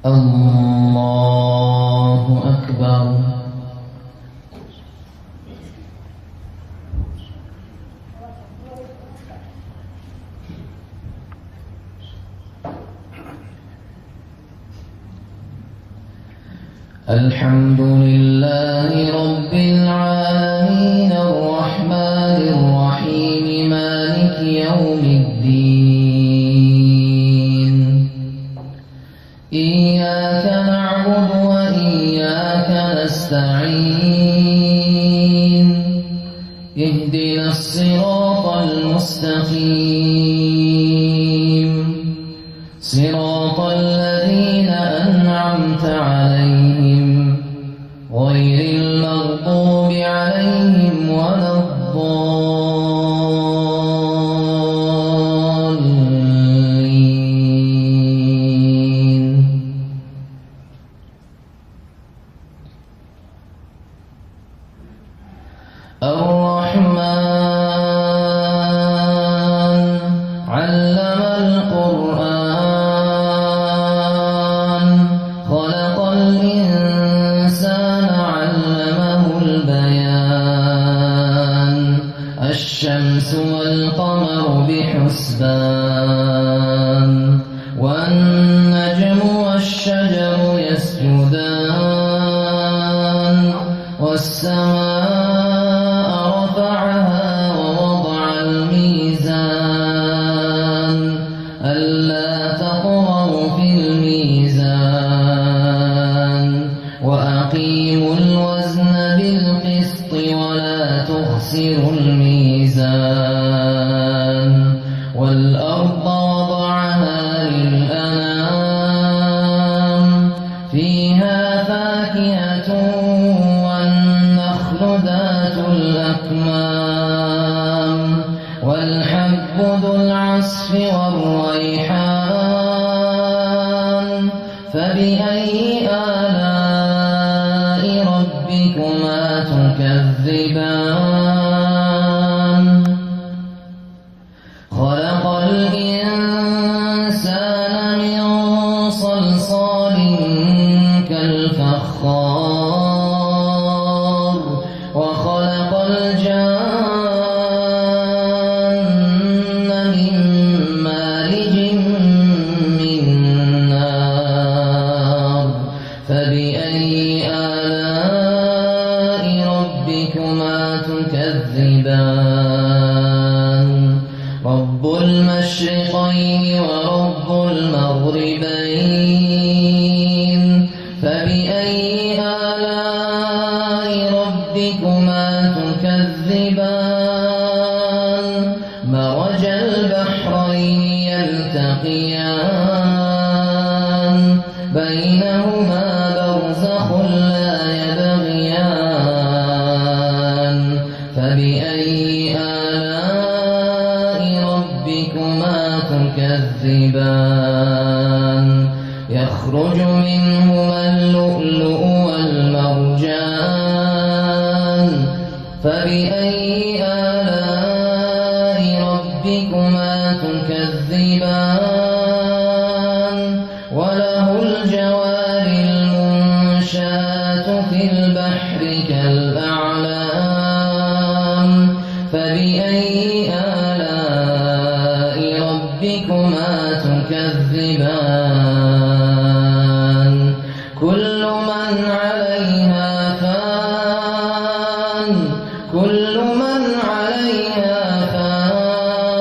الله أكبر. الحمد لله رب العالمين الرحمن الرحيم مالك يوم الدين إياك نعبد وإياك نستعين اهدنا الصراط المستقيم صراط الذين أنعمت عليهم غير المغضوب عليهم ولا الضالين. الرحمن علم القرآن خلق الإنسان علمه البيان الشمس والقمر بحسبان والنجم والشجر يسجدان والسماء رفعها ووضع الميزان ألا تطغوا في الميزان وأقيموا الوزن بالقسط ولا تخسروا الميزان والأرض وضعها للأنام فيها فاكهة والنخل ذات الأكمام والحب ذو العصف والريحان فبأي آلاء ربكما تكذبان خلق الإنسان من صلصال كالفخار وخلق الجان من مارج من نار فبأي آلاء ربكما تكذبان رب المشرقين ورب المغربين فبأي آلاء ربكما تكذبان مرج البحرين يلتقيان بينهما برزخ لا يبغيان فبأي آلاء ربكما تكذبان يخرج منهما اللؤلؤ والمرجان فبأي آلاء ربكما تكذبان وله الجوار المنشآت في البحر كالأعلام فبأي آلاء ربكما تكذبان كل من عليها فان كل من عليها فان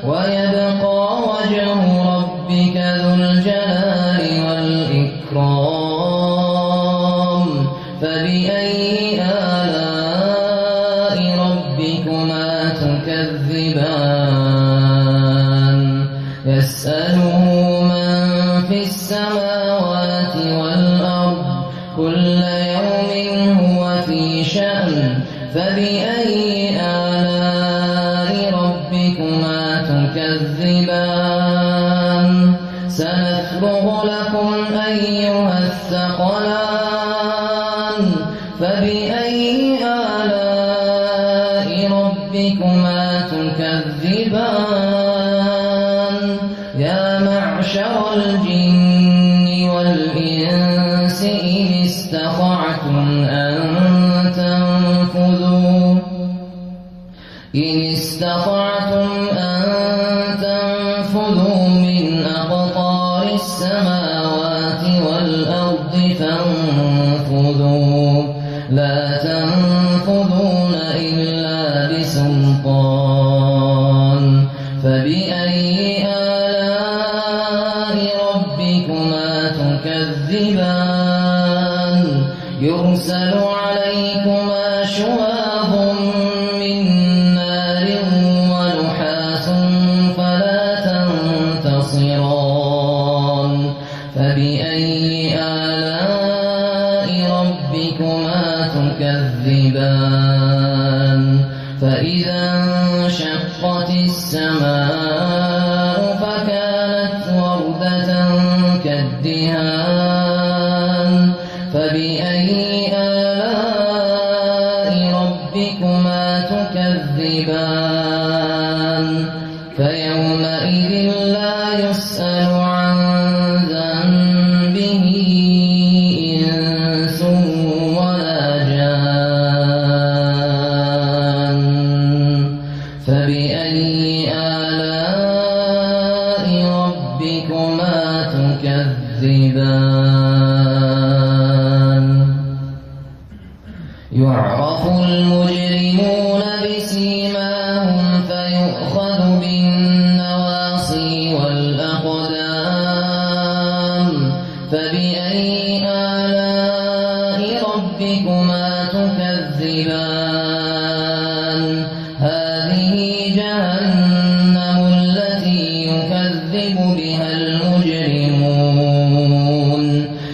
ويبقى وجه ربك ذو الجلال والإكرام فبأي آلاء ربكما تكذبان يسأله من في السماوات والأرض كل يوم هو في شأن فبأي آلاء ربكما تكذبان سنفرغ لكم أيها الثقلان فبأي آلاء ربكما تكذبان يا معشر الجن استطعتم أن تنفذوا من أقطار السماوات والأرض فانفذوا لا تنفذون إلا بسلطان فبأي آلاء ربكما تكذبان يرسل عليكما شواظ من نار ونحاس فلا تنتصران فبأي آلاء ربكما تكذبان فإذا انشقت السماء فكانت وردة كالدهان فبأي آلاء ربكما تكذبان فيومئذ لا يسأل عن ذنبه إنس ولا جان فبأي آلاء ربكما تكذبان يعرف المجرمون بسيماهم فيؤخذ بالنواصي والأقدام فبأي آلاء ربكما تكذبان هذه جهنم التي يكذب بها المجرمون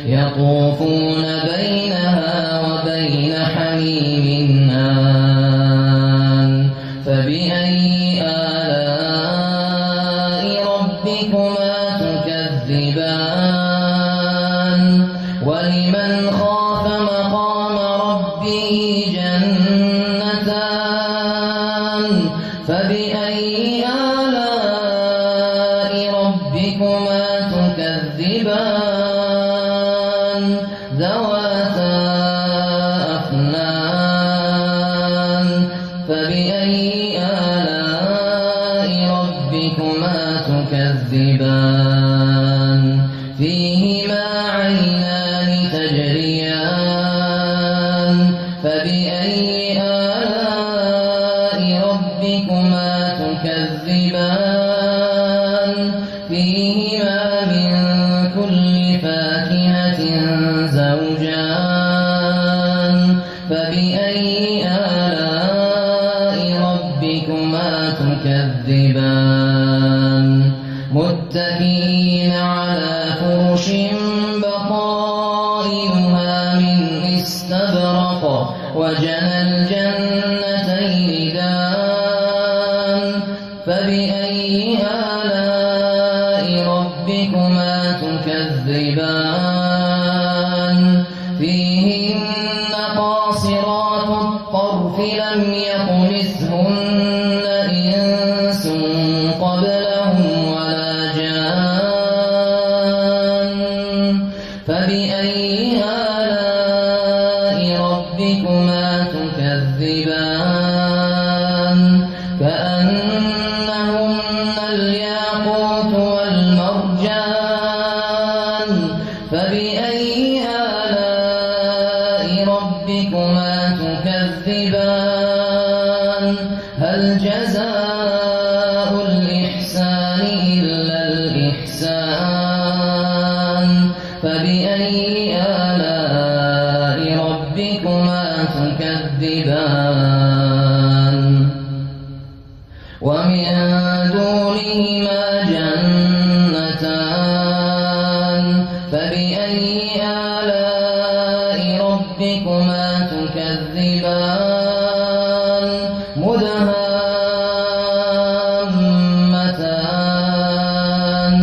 يطوفون بينها وبين حميم آن فبأي آلاء ربكما تكذبان ولمن خاف مقام ربه جنتان فبأي آلاء ربكما تكذبان ذواتا أفنان فبأي آلاء ربكما تكذبان فيهما عينان تجريان فبأي آلاء ربكما تكذبان فيهما من كل فاكهة زوجان فبأي آلاء ربكما تكذبان متكئين على فرش بطائنها من استبرق وجنى الجنتين دان فبأي آلاء ربكما تكذبان فيهن قاصرات الطرف لم يطمثهن إنس قبلهم ولا جان فبأي آلاء ربكما تكذبان كأنهن الياقوت والمرجان فبأي آلاء ربكما تكذبان هل جزاء الإحسان إلا الإحسان فبأي آلاء ربكما تكذبان ومن دونهما جنتان فبأي آلاء ربكما تكذبان مدهامتان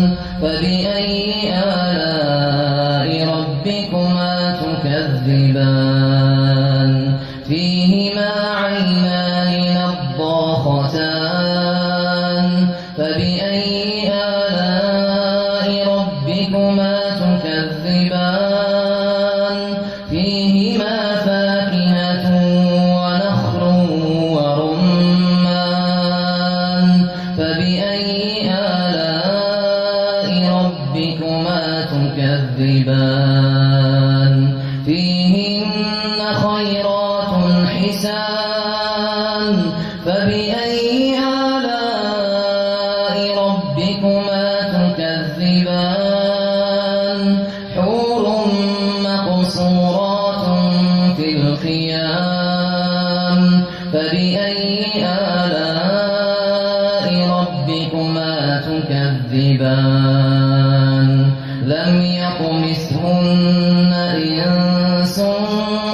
فبأي آلاء ربكما تكذبان فيهما عينان نضاختان فبأي آلاء ربكما تكذبان تكذبان فيهن خيرات حسان فبأي آلاء ربكما تكذبان حور مقصورات في الخيام فبأي آلاء ربكما تكذبان لم يطمثهن إنس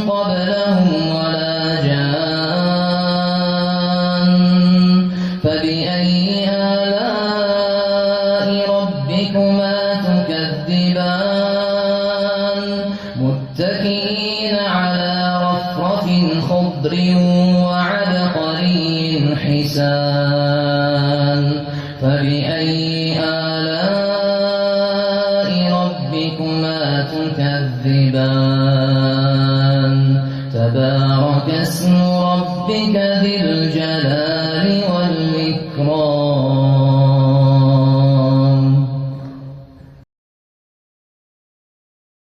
قبلهم ولا جان فبأي آلاء ربكما تكذبان متكئين على رفرف خضر وعبقري حسان فبأي آلاء ربكما تكذبان تبارك اسم ربك ذي الجلال